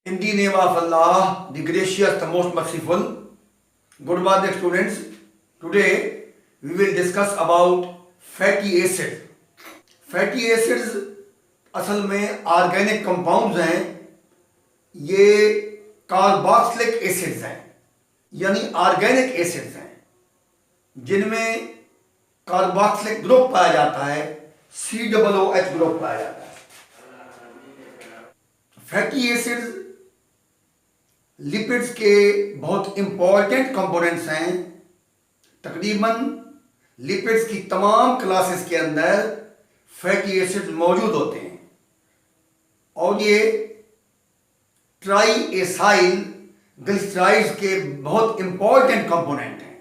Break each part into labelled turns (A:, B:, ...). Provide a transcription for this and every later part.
A: In the name of Allah, the gracious, the most merciful. Good morning, students. Today we will discuss about fatty acids. Fatty acids असल में organic compounds हैं. ये carboxylic acids हैं, यानी organic acids हैं जिनमें carboxylic group पाया जाता है, COOH ग्रुप पाया जाता है. फैटी एसिड्स लिपिड्स के बहुत इंपॉर्टेंट कंपोनेंट्स हैं. तकरीबन लिपिड्स की तमाम क्लासेस के अंदर फैटी एसिड्स मौजूद होते हैं और ये ट्राई एसाइल ग्लिसराइड्स के बहुत इंपॉर्टेंट कंपोनेंट हैं.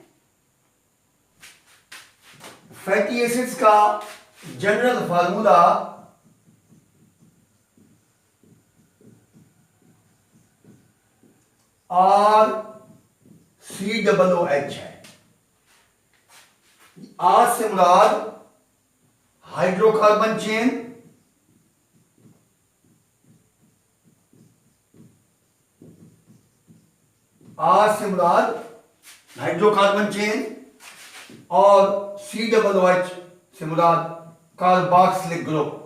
A: फैटी एसिड्स का जनरल फार्मूला RCOOH है. R से मुराद हाइड्रोकार्बन चेन, R से मुराद हाइड्रोकार्बन चेन और COOH से मुराद कार्बोक्सिलिक ग्रुप.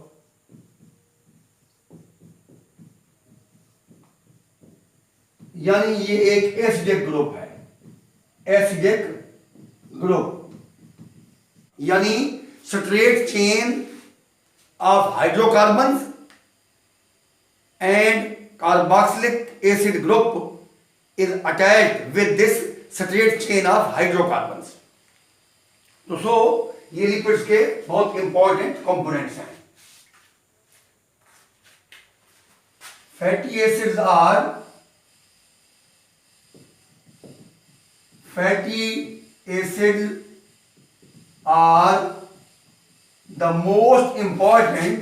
A: यानी ये एक एसिडिक ग्रुप है. एसिडिक ग्रुप यानी straight chain of hydrocarbons and carboxylic acid group is attached with this straight chain of hydrocarbons. तो ये लिपिड्स के बहुत इंपॉर्टेंट कंपोनेंट्स हैं. Fatty acids are the most important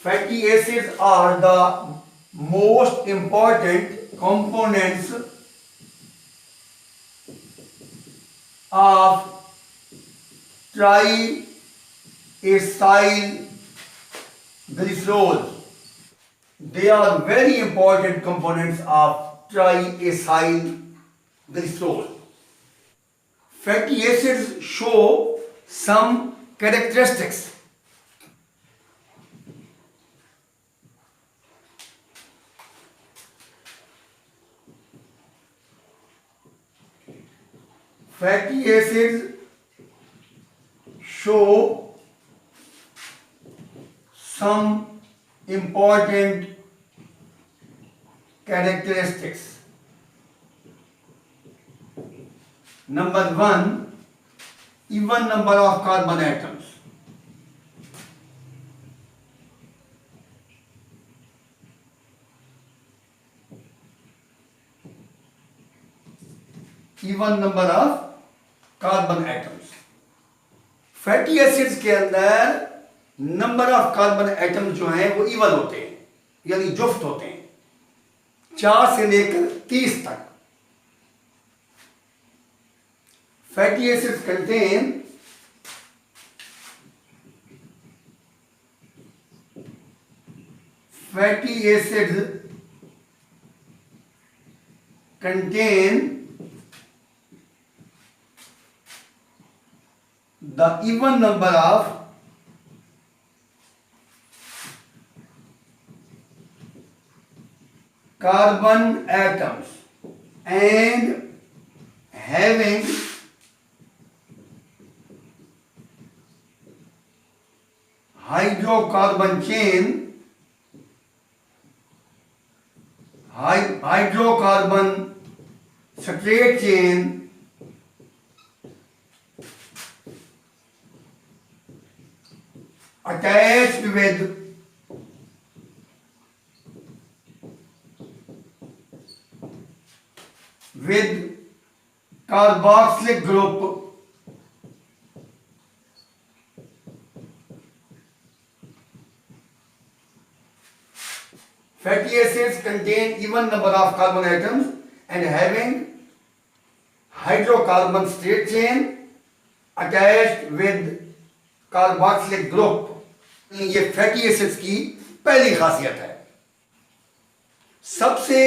A: fatty acids are the most important components of triacyl glycerol. They are very important components of triacyl glycerol. Fatty acids show some characteristics. Fatty acids show some important characteristics. Number 1, even number of carbon atoms. Even number of carbon atoms. Fatty acids के अंदर number of carbon atom जो हैं वो even होते हैं, यानी जुफ्त होते हैं, 4 से लेकर 30 तक. Fatty acids contain the even number of carbon atoms and having hydrocarbon straight chain attached with carboxylic group Fatty acids contain even number of carbon atoms and having hydrocarbon straight chain attached with carboxylic group, ये fatty acids की पहली खासियत है। सबसे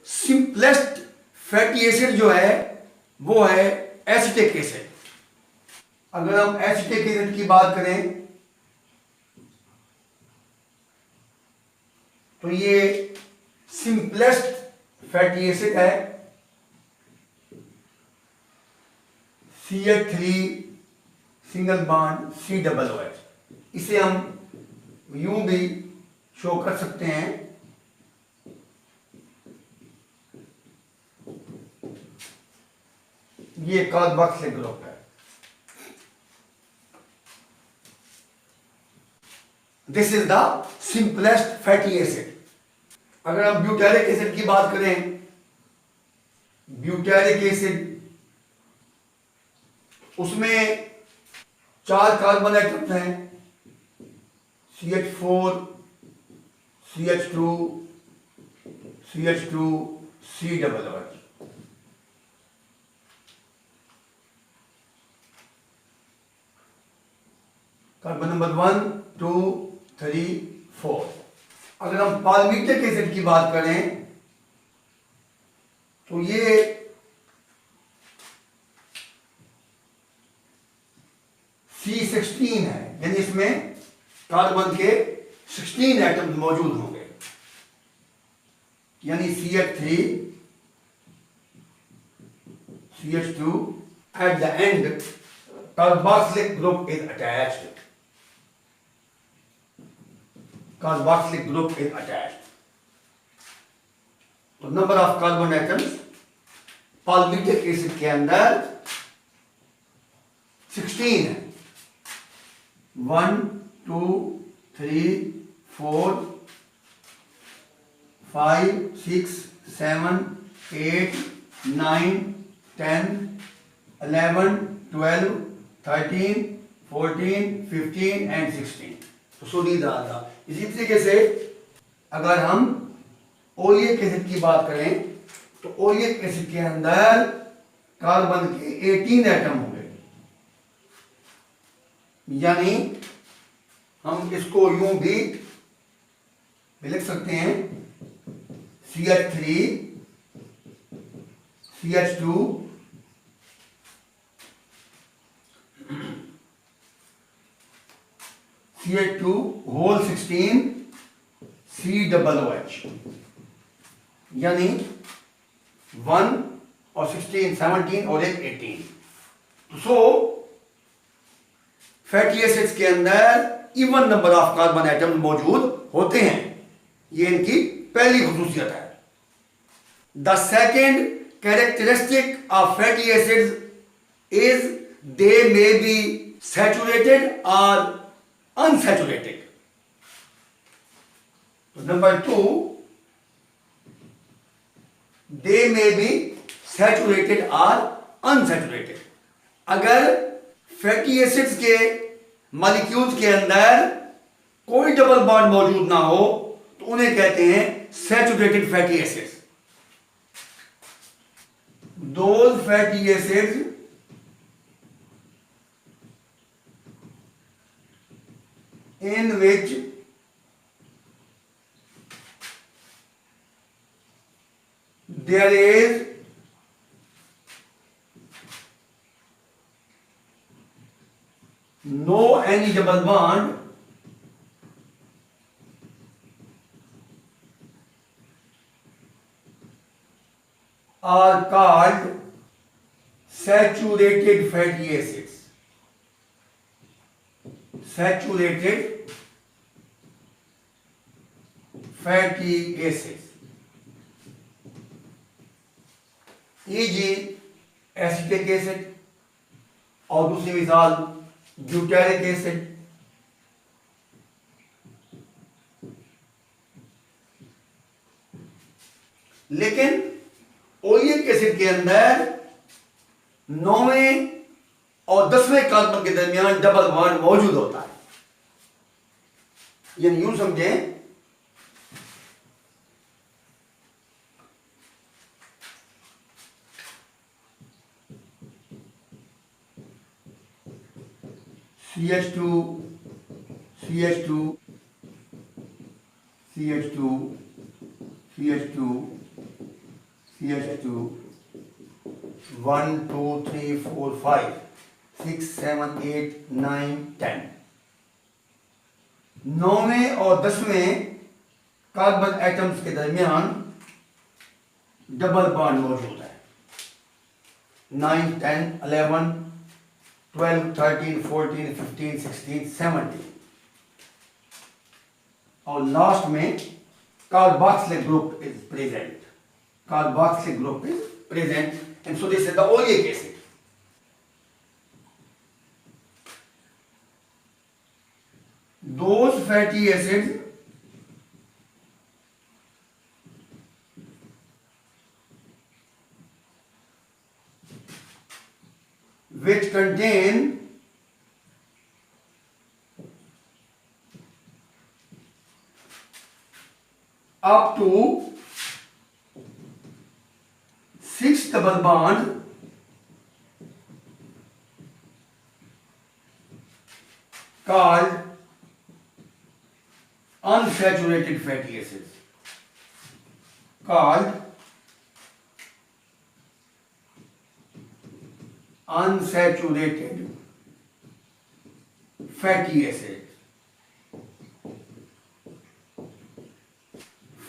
A: simplest fatty acid जो है वो है एसिटिक एसिड। अगर हम एसिटिक एसिड की बात करें तो ये सिंपलेस्ट फैटी एसिड है। CH3 सिंगल बॉन्ड COOH, इसे हम यूं भी शो कर सकते हैं। ये कार्बोक्सिलिक ग्रुप है। This is the simplest fatty acid. अगर हम ब्यूटेरिक एसिड की बात करें, ब्यूटेरिक एसिड, उसमें 4 कार्बन एटम्स हैं, CH4, CH2, CH2, COOH। Carbon number 1, 2, 3, 4। अगर हम पाल्मिटिक एसिड की बात करें तो ये C16 है, यानी इसमें कार्बन के 16 एटम्स मौजूद होंगे, यानी CH3, CH2, at the end carboxylic group is attached. Carboxylic group is attached. तो number of carbon atoms palmitic acid के अंदर 16 है। 1, 2, 3, 4, 5, 6, 7, 8, 9, 10, 11, 12, 13, 14, 15 and 16। तो सुनील रहा था। इसी तरीके से अगर हम ओलिक एसिड की बात करें तो ओलिक एसिड के अंदर कार्बन के 18 एटम होंगे, यानी हम इसको यूं भी लिख सकते हैं CH3, CH2, CH2 whole 16 COOH, यानी 1 और 16 17 और एक 18। सो फैटी एसिड्स के अंदर even number of carbon atom मौजूद होते हैं, ये इनकी पहली खुसूसियत है। The second characteristic of fatty acids is they may be saturated और unsaturated. Number 2, they may be saturated और अनसैचुरेटेड। अगर फैटी एसिड्स के मॉलिक्यूल्स के अंदर कोई डबल बॉन्ड मौजूद ना हो तो उन्हें कहते हैं saturated fatty acids. Those fatty acids in which there is no any double bond are called saturated fatty acids. Saturated fatty acids, e.g. Acetic acid, और दूसरी मिसाल ब्यूटेरिक एसिड। लेकिन ओलिक एसिड के अंदर 9वें और 10वें कार्बन के दरमियान डबल बॉन्ड मौजूद होता है, यानी यूं समझें CH2, CH2, CH2, CH2, CH2, 1, 2, 3, 4, 5, 6, 7, 8, 9, 10. 9वें और 10वें कार्बन एटम्स के दरमियान डबल बॉन्ड मौजूद है. 9, 10, 11, 12, 13, 14, 15, 16, 17. और लास्ट में carboxylic group is present. Carboxylic group is present, and so this is the oleic acid. Those fatty acids which contain up to 6 double bond called unsaturated fatty acids. Called unsaturated fatty acids.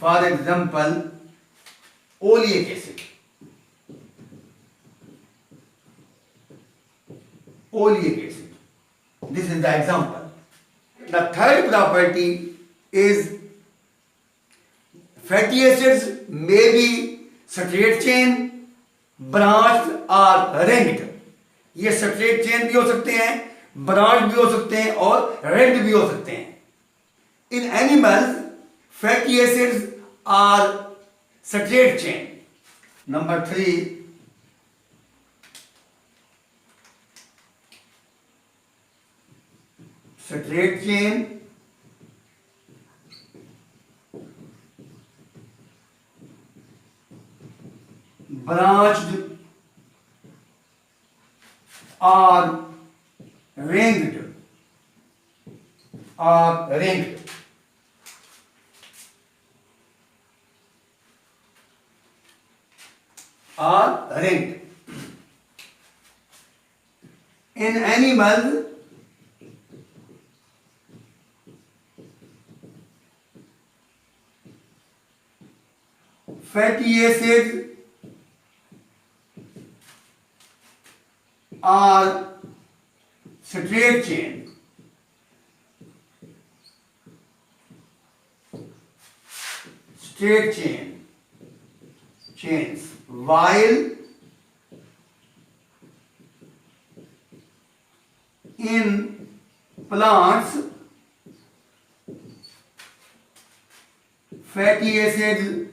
A: For example, oleic acid. Oleic acid. This is the example. The third property is fatty acids may be straight chain, branched or ringed. ये straight chain भी हो सकते हैं, branch भी हो सकते हैं और रिंग्ड भी हो सकते हैं. In animals, fatty acids are straight chain. Number 3, straight chain, branched or ringed or ringed. Or ringed. In animals, fatty acids are straight chain. Straight chains, while in plants, fatty acids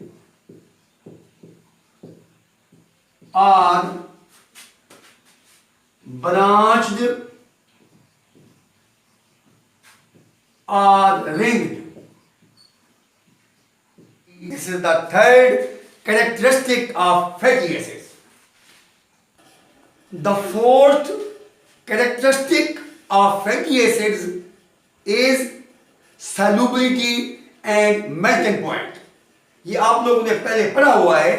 A: are branched or ringed. This is the third characteristic of fatty acids. The fourth characteristic of fatty acids is solubility and melting point. ये आप लोगों ने पहले पढ़ा हुआ है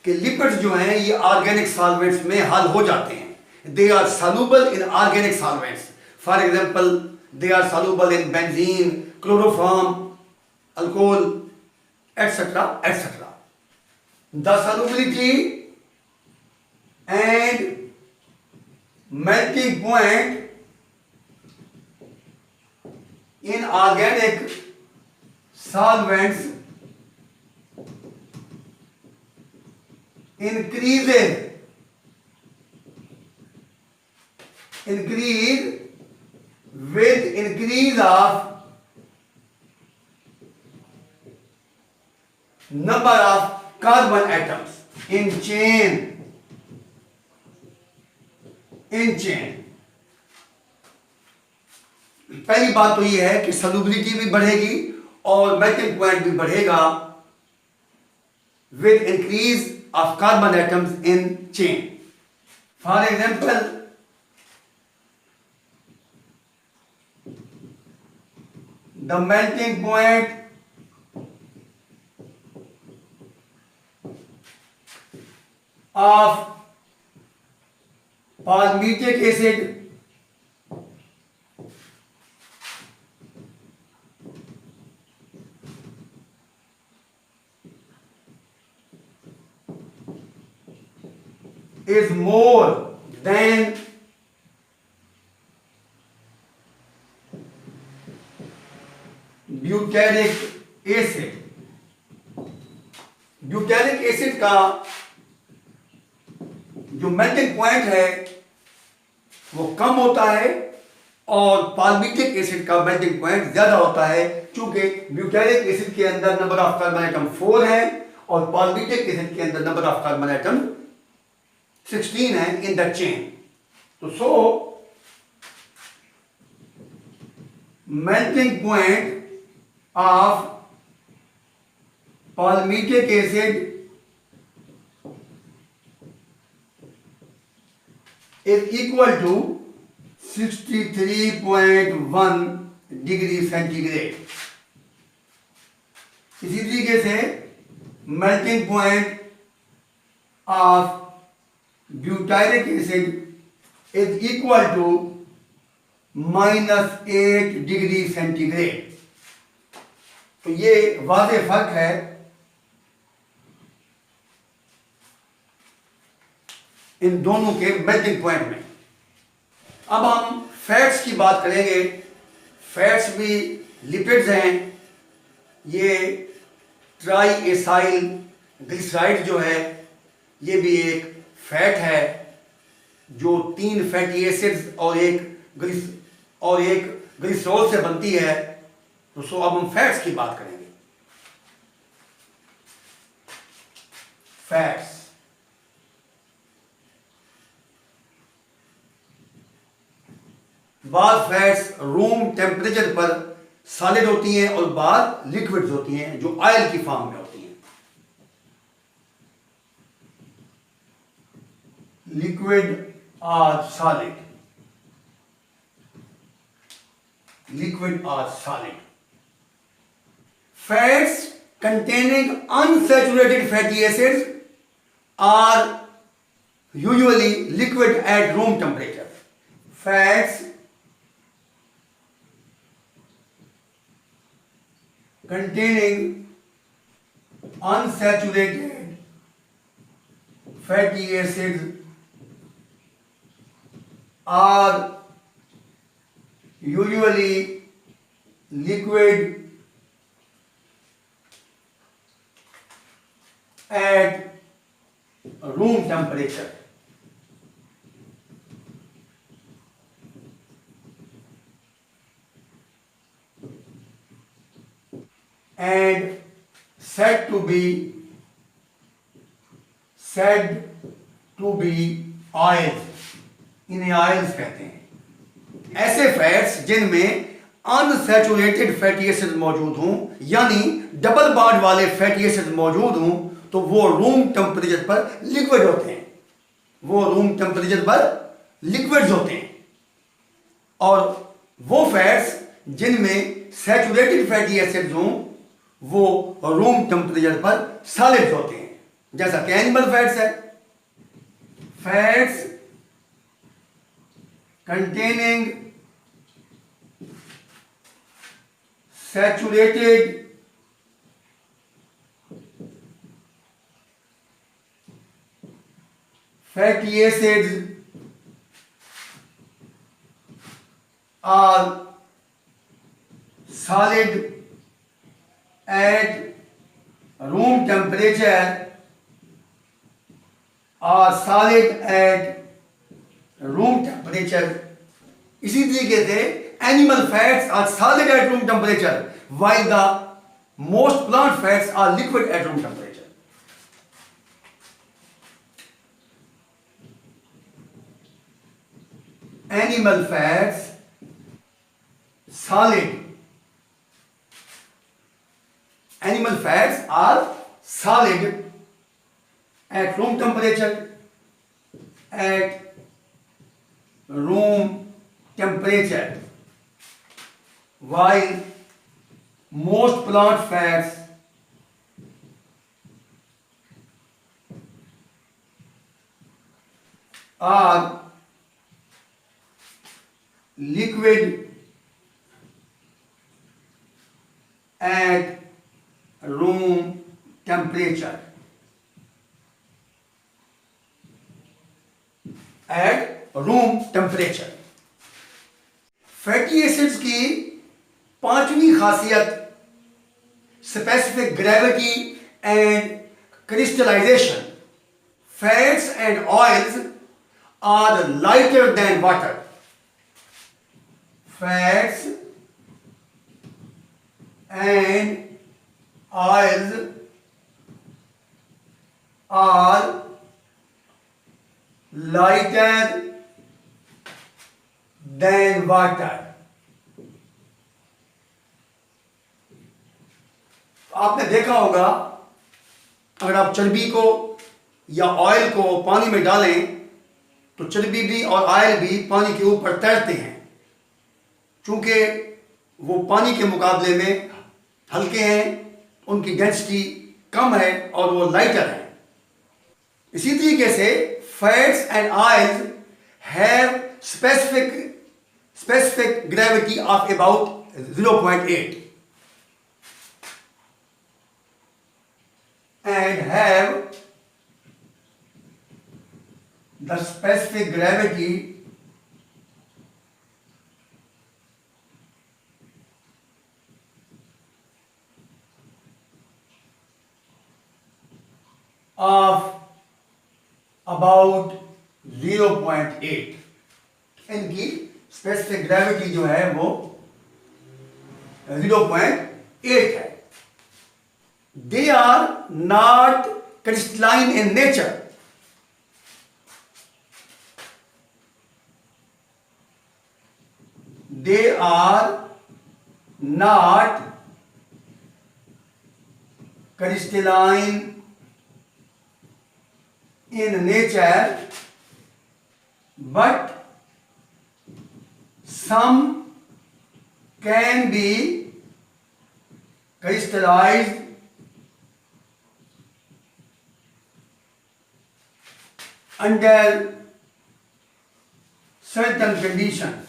A: कि lipids जो हैं ये ऑर्गेनिक सॉल्वेंट्स में हल हो जाते हैं. They are soluble in organic solvents. For example, they are soluble in benzene, chloroform, alcohol, etc., etc. The solubility and melting point in organic solvents increase with increase of number of carbon atoms in chain. पहली बात तो ये है कि solubility भी बढ़ेगी और melting point भी बढ़ेगा with increase of carbon atoms in chain. For example, the melting point of palmitic acid is more than butyric acid. Butyric acid का जो मेल्टिंग पॉइंट है वो कम होता है और पाल्मिटिक एसिड का मेल्टिंग पॉइंट ज्यादा होता है, क्योंकि ब्यूटेरिक एसिड के अंदर नंबर ऑफ कार्बन आइटम 4 है और पाल्मिटिक एसिड के अंदर नंबर ऑफ कार्बन आइटम 16 है इन द चेन। तो so melting point of palmitic acid is equal to 63.1 degree centigrade. इसी तरीके से melting point of butyric acid is equal to -8 degree centigrade. तो ये वाज़ेह फर्क है इन दोनों के मेल्टिंग पॉइंट में। अब हम फैट्स की बात करेंगे। फैट्स भी लिपिड्स हैं। ये ट्राई एसाइल ग्लिसराइड जो है ये भी एक फैट है जो 3 फैटी एसिड्स और एक ग्लिसरॉल से बनती है। तो सो अब हम फैट्स की बात करेंगे। फैट्स बाद फैट्स रूम टेम्परेचर पर सॉलिड होती हैं और बाद लिक्विड्स होती हैं जो ऑयल की फॉर्म में होती हैं। लिक्विड और सॉलिड, लिक्विड और solid. Fats containing unsaturated fatty acids are usually liquid at room temperature. Fats containing unsaturated fatty acids are usually liquid at room temperature. And said to be oils, इन्हें oils कहते हैं। ऐसे fats जिनमें unsaturated fatty acid मौजूद हों, यानी double bond वाले fatty acid मौजूद हों, तो वो रूम टेम्परेचर पर लिक्विड होते हैं। वो रूम टेम्परेचर पर लिक्विड्स होते हैं। और वो फैट्स जिनमें सैचुरेटेड फैटी एसिड्स हों वो रूम टेम्परेचर पर सॉलिड्स होते हैं, जैसा कि एनिमल फैट्स है। Fats containing saturated fatty acids are solid at room temperature or solid at room temperature. इसी तरीके से animal fats are solid at room temperature while the most plant fats are liquid at room temperature. Animal fats solid. Animal fats are solid at room temperature. At room temperature, while most plant fats are liquid at room temperature. At room temperature. Fatty acids की पांचवी खासियत specific gravity and crystallisation. Fats and oils are lighter than water. Fats and oils are lighter than water. आपने देखा होगा अगर आप चर्बी को या ऑयल को पानी में डालें तो चर्बी भी और ऑयल भी पानी के ऊपर तैरते हैं, चूंकि वो पानी के मुकाबले में हल्के हैं, उनकी डेंसिटी कम है और वो लाइटर है. इसी तरीके से fats and oils have specific gravity of about 0.8 and have the specific gravity of about 0.8. इनकी स्पेसिफिक ग्रेविटी जो है वो 0.8 है. They are not crystalline in nature. They are not crystalline in nature, but some can be crystallized under certain conditions.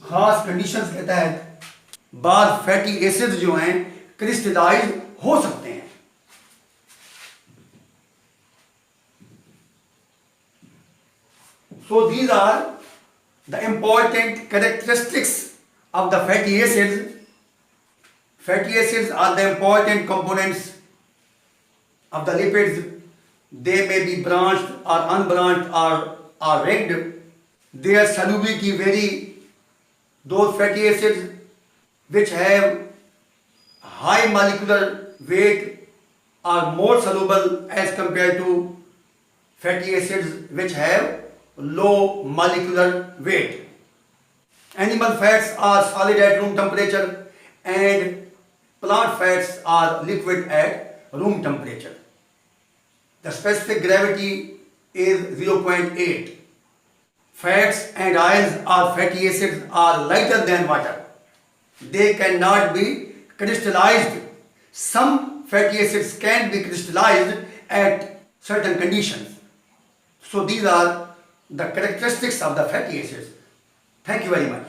A: खास conditions के तहत बाद fatty acids जो हैं क्रिस्टलाइज हो सकते हैं. So these are the important characteristics of the fatty acids. Fatty acids are the important components of the lipids. They may be branched or unbranched or rigged. Their solubility vary. Those fatty acids which have high molecular weight are more soluble as compared to fatty acids which have low molecular weight. Animal fats are solid at room temperature and plant fats are liquid at room temperature. The specific gravity is 0.8. Fats and oils or fatty acids are lighter than water. They cannot be crystallized. Some fatty acids can be crystallized at certain conditions. So these are the characteristics of the fatty acids. Thank you very much.